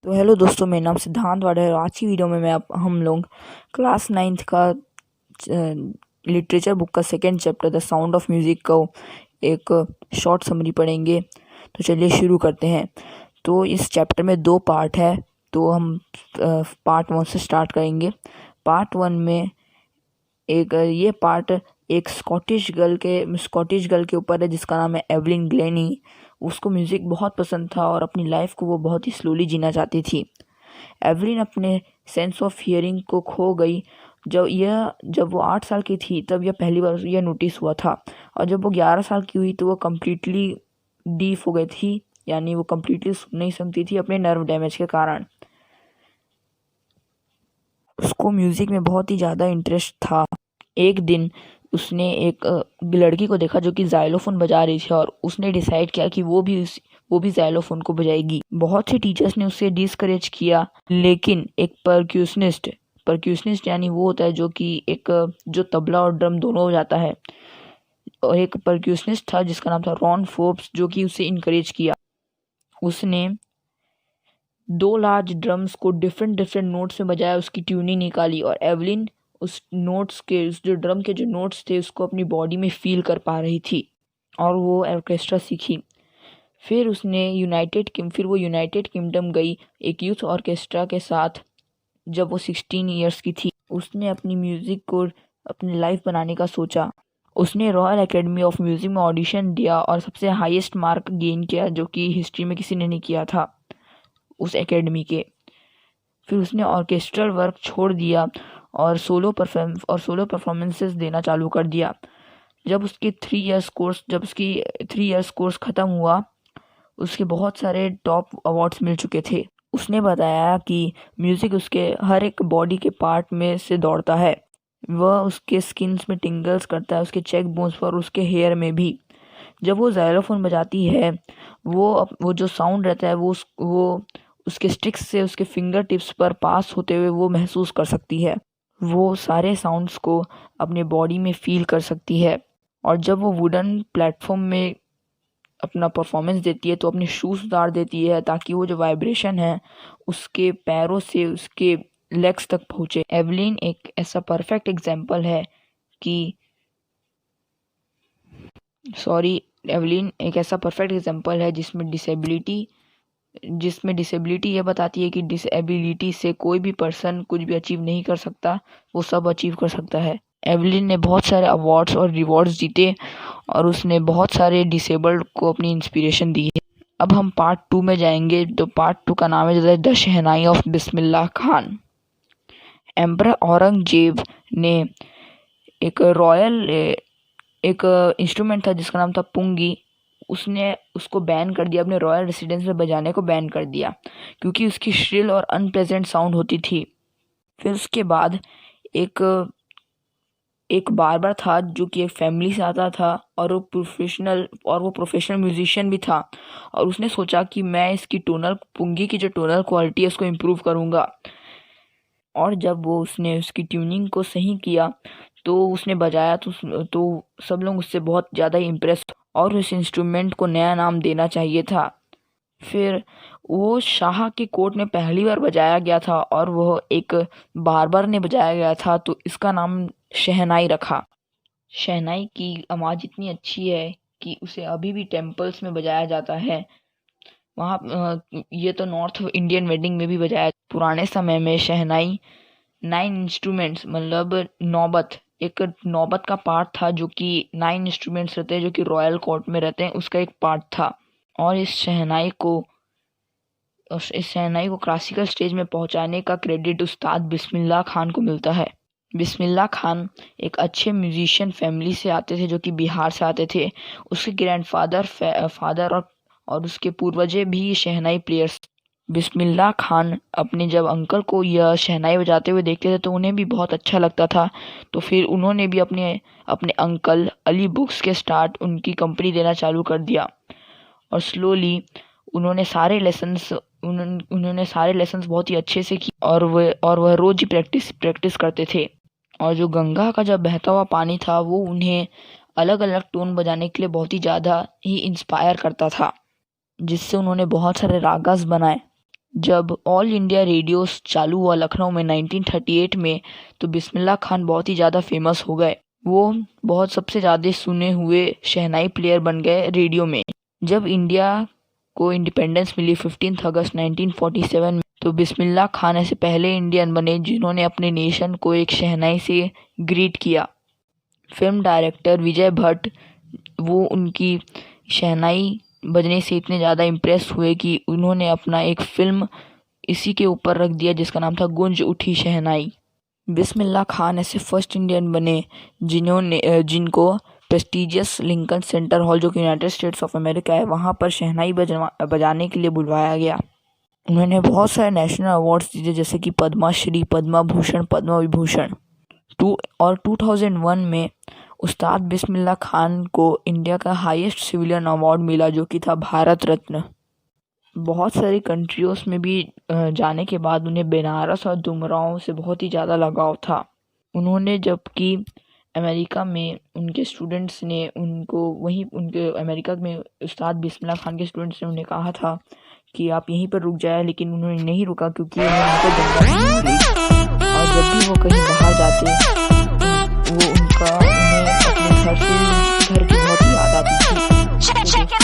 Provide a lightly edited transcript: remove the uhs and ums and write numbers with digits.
तो हेलो दोस्तों, मेरा नाम सिद्धांत वाडा है और आज की वीडियो में हम लोग क्लास 9th का लिटरेचर बुक का second chapter the sound of music का एक शॉर्ट समरी पढ़ेंगे। तो चलिए शुरू करते हैं। तो इस चैप्टर में 2 पार्ट है, तो हम पार्ट 1 से स्टार्ट करेंगे। पार्ट 1 में ये पार्ट एक स्कॉटिश गर्ल के ऊपर है जिसका नाम है एवलिन ग्लेनी। उसको म्यूज़िक बहुत पसंद था और अपनी लाइफ को वो बहुत ही स्लोली जीना चाहती थी। एवलिन अपने सेंस ऑफ हियरिंग को खो गई जब वो 8 साल की थी, तब यह पहली बार यह नोटिस हुआ था। और जब वो 11 साल की हुई तो वो कम्प्लीटली डीफ हो गई थी, यानी वो कम्प्लीटली सुन नहीं सकती थी अपने नर्व डैमेज के कारण। उसको म्यूज़िक में बहुत ही ज़्यादा इंटरेस्ट था। एक दिन उसने एक लड़की को देखा जो कि ज़ाइलोफ़ोन बजा रही थी और उसने डिसाइड किया कि वो भी ज़ाइलोफ़ोन को बजाएगी। बहुत से टीचर्स ने उसे डिस्करेज किया, लेकिन एक परक्यूशनिस्ट यानी वो होता है जो तबला और ड्रम दोनों बजाता है, और एक परक्यूशनिस्ट था जिसका नाम था रॉन फोर्ब्स, जो कि उसे इनकरेज किया। उसने 2 लार्ज ड्रम्स को डिफरेंट नोट्स में बजाया, उसकी ट्यूनिंग निकाली और एवलिन उस जो ड्रम के जो नोट्स थे उसको अपनी बॉडी में फील कर पा रही थी और वो ऑर्केस्ट्रा सीखी। फिर वो यूनाइटेड किंगडम गई एक यूथ ऑर्केस्ट्रा के साथ। जब वो 16 इयर्स की थी, उसने अपनी म्यूज़िक को अपनी लाइफ बनाने का सोचा। उसने रॉयल एकेडमी ऑफ म्यूज़िक में ऑडिशन दिया और सबसे हाईएस्ट मार्क गेन किया, जो कि हिस्ट्री में किसी ने नहीं किया था उस एकेडमी के। फिर उसने ऑर्केस्ट्रल वर्क छोड़ दिया और सोलो परफॉर्मेंसेस देना चालू कर दिया। जब उसकी 3 इयर्स कोर्स ख़त्म हुआ, उसके बहुत सारे टॉप अवार्ड्स मिल चुके थे। उसने बताया कि म्यूज़िक उसके हर एक बॉडी के पार्ट में से दौड़ता है। वह उसके स्किन्स में टिंगल्स करता है, उसके चेक बोन्स पर, उसके हेयर में भी। जब वो ज़ाइलोफ़ोन बजाती है, वो जो साउंड रहता है वो उसके स्टिक्स से उसके फिंगर टिप्स पर पास होते हुए वो महसूस कर सकती है। वो सारे साउंड्स को अपने बॉडी में फील कर सकती है। और जब वो वुडन प्लेटफॉर्म में अपना परफॉर्मेंस देती है तो अपने शूज़ उतार देती है ताकि वो जो वाइब्रेशन है उसके पैरों से उसके लेग्स तक पहुँचे। एवलिन एक ऐसा परफेक्ट एग्जाम्पल है जिसमें डिसेबिलिटी ये बताती है कि डिसेबिलिटी से कोई भी पर्सन कुछ भी अचीव नहीं कर सकता, वो सब अचीव कर सकता है। एवलिन ने बहुत सारे अवार्ड्स और रिवॉर्ड्स जीते और उसने बहुत सारे डिसेबल्ड को अपनी इंस्पिरेशन दी है। अब हम पार्ट 2 में जाएंगे। तो पार्ट 2 का नाम है the shehnai of Bismillah Khan. Emperor Aurangzeb ने एक इंस्ट्रूमेंट था जिसका नाम था पुंगी। उसने उसको बैन कर दिया, अपने रॉयल रेसिडेंस में बजाने को बैन कर दिया क्योंकि उसकी श्रिल और अनप्लेजेंट साउंड होती थी। फिर उसके बाद एक बार्बर था जो कि एक फैमिली से आता था और वो प्रोफेशनल म्यूजिशियन भी था, और उसने सोचा कि मैं इसकी पुंगी की जो टोनल क्वालिटी है उसको इम्प्रूव करूँगा। और जब उसने उसकी ट्यूनिंग को सही किया तो उसने बजाया तो सब लोग उससे बहुत ज़्यादा इम्प्रेस और उस इंस्ट्रूमेंट को नया नाम देना चाहिए था। फिर वो शाह के कोर्ट में पहली बार बजाया गया था और वह एक बार्बर ने बजाया गया था, तो इसका नाम शहनाई रखा। शहनाई की आवाज़ इतनी अच्छी है कि उसे अभी भी टेम्पल्स में बजाया जाता है। वहाँ ये तो नॉर्थ इंडियन वेडिंग में भी बजाया। पुराने समय में शहनाई 9 इंस्ट्रूमेंट्स मतलब एक नौबत का पार्ट था, जो कि 9 इंस्ट्रूमेंट्स रहते हैं जो कि रॉयल कोर्ट में रहते हैं, उसका एक पार्ट था। और इस शहनाई को क्लासिकल स्टेज में पहुंचाने का क्रेडिट उस्ताद बिस्मिल्लाह खान को मिलता है। बिस्मिल्लाह खान एक अच्छे म्यूजिशियन फैमिली से आते थे, जो कि बिहार से आते थे। उसके फादर और उसके पूर्वजे भी शहनाई प्लेयर्स। बिस्मिल्लाह खान अपने जब अंकल को यह शहनाई बजाते हुए देखते थे तो उन्हें भी बहुत अच्छा लगता था, तो फिर उन्होंने भी अपने अंकल अली बुक्स के स्टार्ट उनकी कंपनी देना चालू कर दिया। और स्लोली उन्होंने सारे लेसन्स बहुत ही अच्छे से किए और वह रोज ही प्रैक्टिस करते थे। और जो गंगा का जब बहता हुआ पानी था वो उन्हें अलग अलग टोन बजाने के लिए बहुत ही ज़्यादा ही इंस्पायर करता था, जिससे उन्होंने बहुत सारे रागास बनाए। जब ऑल इंडिया रेडियो चालू हुआ लखनऊ में 1938 में, तो बिस्मिल्लाह खान बहुत ही ज़्यादा फेमस हो गए। वो बहुत सबसे ज़्यादा सुने हुए शहनाई प्लेयर बन गए रेडियो में। जब इंडिया को इंडिपेंडेंस मिली 15 अगस्त 1947 में, तो बिस्मिल्लाह खान ऐसे पहले इंडियन बने जिन्होंने अपने नेशन को एक शहनाई से ग्रीट किया। फिल्म डायरेक्टर विजय भट्ट वो उनकी शहनाई बजने से इतने ज़्यादा इम्प्रेस हुए कि उन्होंने अपना एक फिल्म इसी के ऊपर रख दिया जिसका नाम था गूंज उठी शहनाई। बिस्मिल्लाह खान ऐसे फर्स्ट इंडियन बने जिनको प्रेस्टिजियस लिंकन सेंटर हॉल, जो कि यूनाइटेड स्टेट्स ऑफ अमेरिका है, वहाँ पर शहनाई बजाने के लिए बुलवाया गया। उन्होंने बहुत सारे नेशनल अवार्ड्स जीते जैसे कि पद्मा श्री, पद्मा भूषण, पद्मा विभूषण। 2001 में उस्ताद बिस्मिल्लाह खान को इंडिया का हाईएस्ट सिविलियन अवार्ड मिला जो कि था भारत रत्न। बहुत सारी कंट्रियों में भी जाने के बाद उन्हें बनारस और डुमरांव से बहुत ही ज़्यादा लगाव था। उन्होंने जबकि अमेरिका में उनके स्टूडेंट्स ने उनके अमेरिका में उस्ताद बिस्मिल्लाह खान के स्टूडेंट्स ने उन्हें कहा था कि आप यहीं पर रुक जाए, लेकिन उन्होंने नहीं रुका क्योंकि उनको और जब भी वो कहीं बाहर